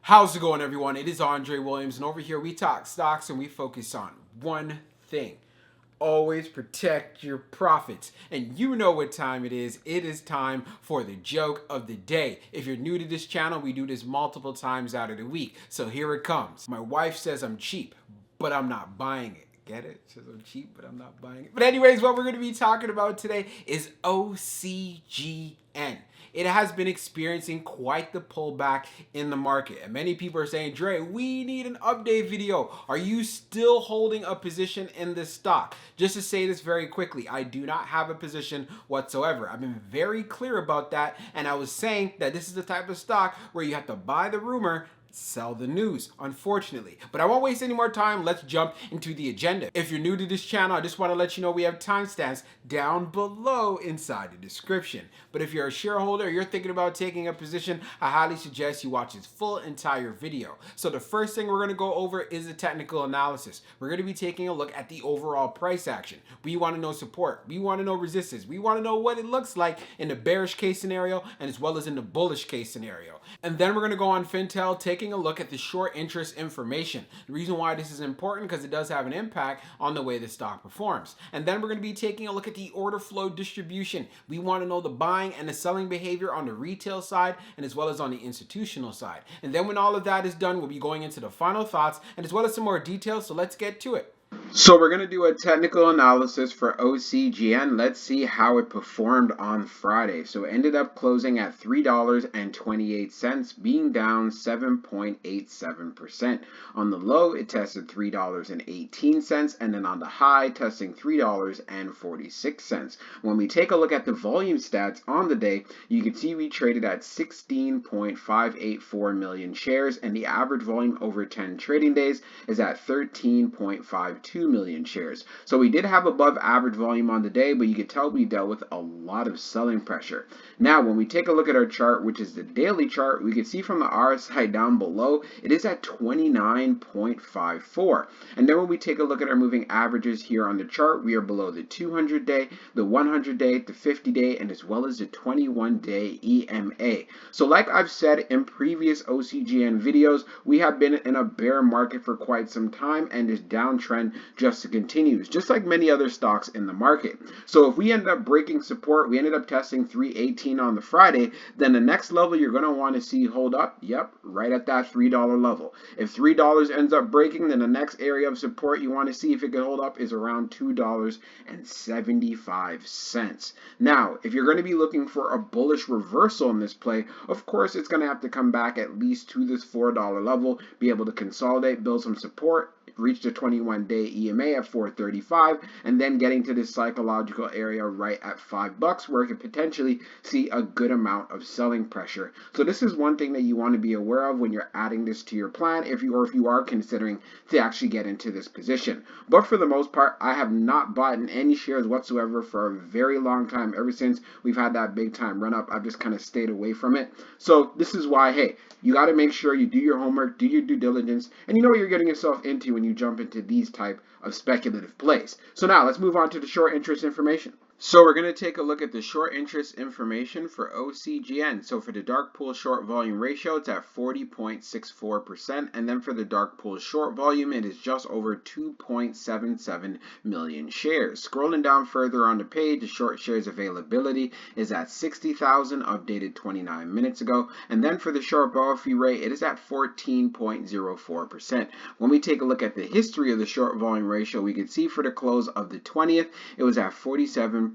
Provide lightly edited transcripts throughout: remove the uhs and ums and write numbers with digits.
How's it going, everyone? It is Andre Williams, and over here we talk stocks and we focus on one thing. Always protect your profits. And you know what time it is. It is time for the joke of the day. If you're new to this channel, we do this multiple times out of the week. So here it comes. My wife says I'm cheap, but I'm not buying it. Get it? She says I'm cheap, but I'm not buying it. But anyways, what we're going to be talking about today is OCGN. It has been experiencing quite the pullback in the market. And many people are saying, Dre, we need an update video. Are you still holding a position in this stock? Just to say this very quickly, I do not have a position whatsoever. I've been very clear about that. And I was saying that this is the type of stock where you have to buy the rumor, sell the news, unfortunately. But I won't waste any more time. Let's jump into the agenda. If you're new to this channel, I just want to let you know we have timestamps down below inside the description. But if you're a shareholder or you're thinking about taking a position, I highly suggest you watch this full entire video. So the first thing we're going to go over is the technical analysis. We're going to be taking a look at the overall price action. We want to know support. We want to know resistance. We want to know what it looks like in the bearish case scenario and as well as in the bullish case scenario. And then we're going to go on Fintel, taking a look at the short interest information. The reason why this is important because it does have an impact on the way the stock performs. And then we're going to be taking a look at the order flow distribution. We want to know the buying and the selling behavior on the retail side and as well as on the institutional side. And then when all of that is done, we'll be going into the final thoughts and as well as some more details. So let's get to it. So we're going to do a technical analysis for OCGN. Let's see how it performed on Friday. So it ended up closing at $3.28, being down 7.87%. On the low, it tested $3.18, and then on the high, testing $3.46. When we take a look at the volume stats on the day, you can see we traded at 16.584 million shares, and the average volume over 10 trading days is at 13.52 million shares. So we did have above average volume on the day, but you could tell we dealt with a lot of selling pressure. Now, when we take a look at our chart, which is the daily chart, we can see from the RSI down below, it is at 29.54. And then when we take a look at our moving averages here on the chart, we are below the 200-day, the 100-day, the 50-day, and as well as the 21-day EMA. So like I've said in previous OCGN videos, we have been in a bear market for quite some time, and this downtrend just continues, just like many other stocks in the market. So if we end up breaking support, we ended up testing 318 on the Friday, then the next level you're going to want to see hold up, yep, right at that $3 level. If $3 ends up breaking, then the next area of support you want to see if it can hold up is around $2.75. Now, if you're going to be looking for a bullish reversal in this play, of course it's going to have to come back at least to this $4 level, be able to consolidate, build some support, reach the 21-day EMA at 435, and then getting to this psychological area right at $5, where it could potentially see a good amount of selling pressure. So this is one thing that you want to be aware of when you're adding this to your plan, if you are considering to actually get into this position. But for the most part, I have not bought in any shares whatsoever for a very long time. Ever since we've had that big time run up, I've just kind of stayed away from it. So this is why, hey, you got to make sure you do your homework, do your due diligence, and you know what you're getting yourself into when you jump into these type of speculative plays. So now let's move on to the short interest information. So we're going to take a look at the short interest information for OCGN. So for the dark pool short volume ratio, it's at 40.64%. And then for the dark pool short volume, it is just over 2.77 million shares. Scrolling down further on the page, the short shares availability is at 60,000, updated 29 minutes ago. And then for the short borrow fee rate, it is at 14.04%. When we take a look at the history of the short volume ratio, we can see for the close of the 20th, it was at 47.92.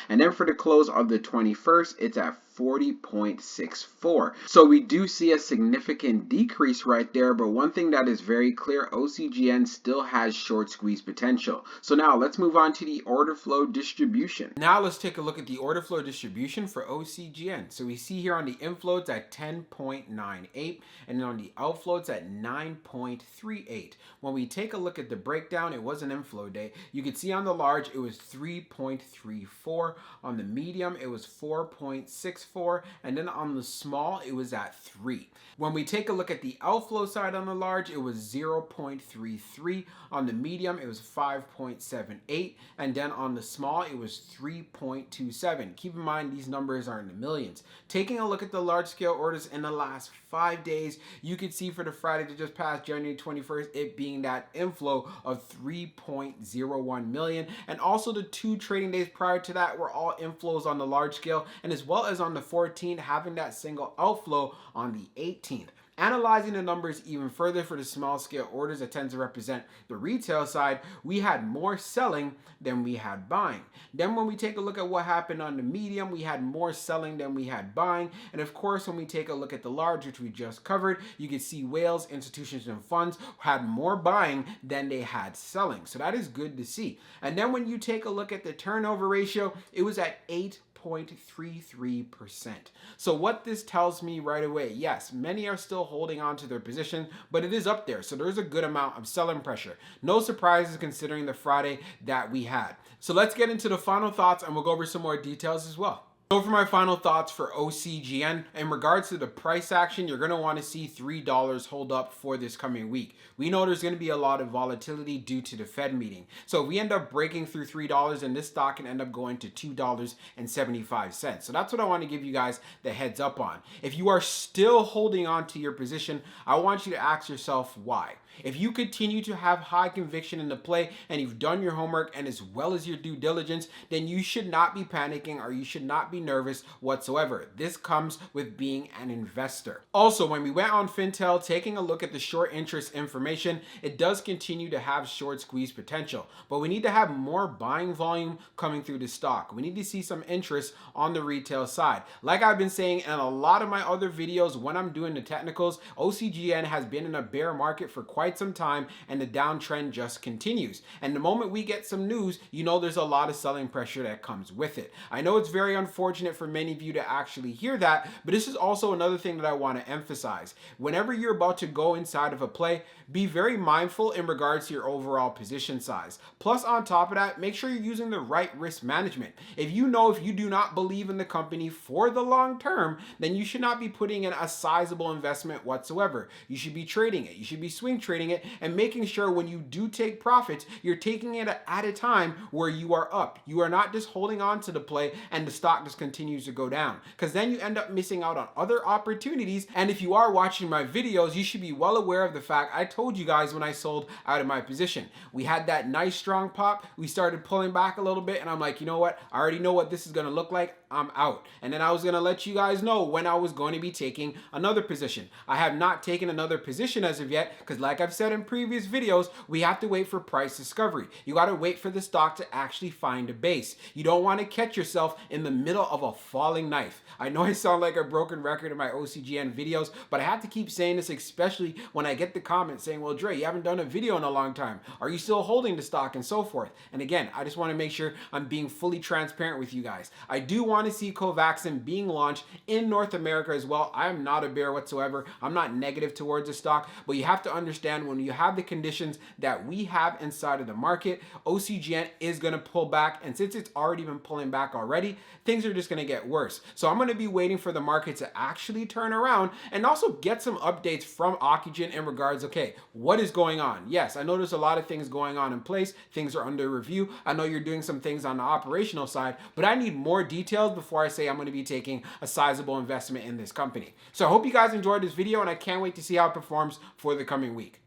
And then for the close of the 21st, it's at 40.64. So we do see a significant decrease right there, but one thing that is very clear, OCGN still has short squeeze potential. So now let's move on to the order flow distribution. Now let's take a look at the order flow distribution for OCGN. So we see here on the inflow, it's at 10.98, and then on the outflow, it's at 9.38. When we take a look at the breakdown, it was an inflow day. You can see on the large, it was 3.34. On the medium, it was 4.64. 0.64, and then on the small, it was at 3. When we take a look at the outflow side on the large, it was 0.33. On the medium, it was 5.78. And then on the small, it was 3.27. Keep in mind, these numbers are in the millions. Taking a look at the large scale orders in the last 5 days, you can see for the Friday that just passed, January 21st, it being that inflow of 3.01 million. And also the 2 trading days prior to that were all inflows on the large scale, and as well as on the 14th, having that single outflow on the 18th. Analyzing the numbers even further for the small scale orders that tends to represent the retail side, we had more selling than we had buying. Then when we take a look at what happened on the medium, we had more selling than we had buying. And of course, when we take a look at the large, which we just covered, you can see whales, institutions, and funds had more buying than they had selling. So that is good to see. And then when you take a look at the turnover ratio, it was at 8.33%. So what this tells me right away, yes, many are still holding on to their position, but it is up there. So there's a good amount of selling pressure. No surprises considering the Friday that we had. So let's get into the final thoughts and we'll go over some more details as well. So for my final thoughts for OCGN, in regards to the price action, you're going to want to see $3 hold up for this coming week. We know there's going to be a lot of volatility due to the Fed meeting. So if we end up breaking through $3, then this stock can end up going to $2.75. So that's what I want to give you guys the heads up on. If you are still holding on to your position, I want you to ask yourself why. If you continue to have high conviction in the play and you've done your homework and as well as your due diligence, then you should not be panicking or you should not be nervous whatsoever. This comes with being an investor. Also, when we went on Fintel, taking a look at the short interest information, it does continue to have short squeeze potential, but we need to have more buying volume coming through the stock. We need to see some interest on the retail side. Like I've been saying in a lot of my other videos when I'm doing the technicals, OCGN has been in a bear market for quite some time and the downtrend just continues. And the moment we get some news, you know there's a lot of selling pressure that comes with it. I know it's very unfortunate for many of you to actually hear that, but this is also another thing that I want to emphasize. Whenever you're about to go inside of a play, be very mindful in regards to your overall position size. Plus, on top of that, make sure you're using the right risk management. If you do not believe in the company for the long term, then you should not be putting in a sizable investment whatsoever. You should be trading it. You should be swing trading it and making sure when you do take profits, you're taking it at a time where you are up. You are not just holding on to the play and the stock just continues to go down, because then you end up missing out on other opportunities. And if you are watching my videos, you should be well aware of the fact I told you guys when I sold out of my position. We had that nice strong pop. We started pulling back a little bit and I'm like, you know what? I already know what this is going to look like. I'm out. And then I was going to let you guys know when I was going to be taking another position. I have not taken another position as of yet because, like I've said in previous videos, we have to wait for price discovery. You got to wait for the stock to actually find a base. You don't want to catch yourself in the middle of a falling knife. I know I sound like a broken record in my OCGN videos, but I have to keep saying this, especially when I get the comments saying, well, Dre, you haven't done a video in a long time. Are you still holding the stock and so forth? And again, I just want to make sure I'm being fully transparent with you guys. I do want to see covaxin being launched in North America as well. I am not a bear whatsoever. I'm not negative towards the stock, but you have to understand when you have the conditions that we have inside of the market, OCGN is going to pull back. And since it's already been pulling back already, things are just going to get worse. So I'm going to be waiting for the market to actually turn around and also get some updates from Ocugen in regards, okay, what is going on? Yes, I know there's a lot of things going on in place. Things are under review. I know you're doing some things on the operational side, but I need more details before I say I'm going to be taking a sizable investment in this company. So I hope you guys enjoyed this video and I can't wait to see how it performs for the coming week.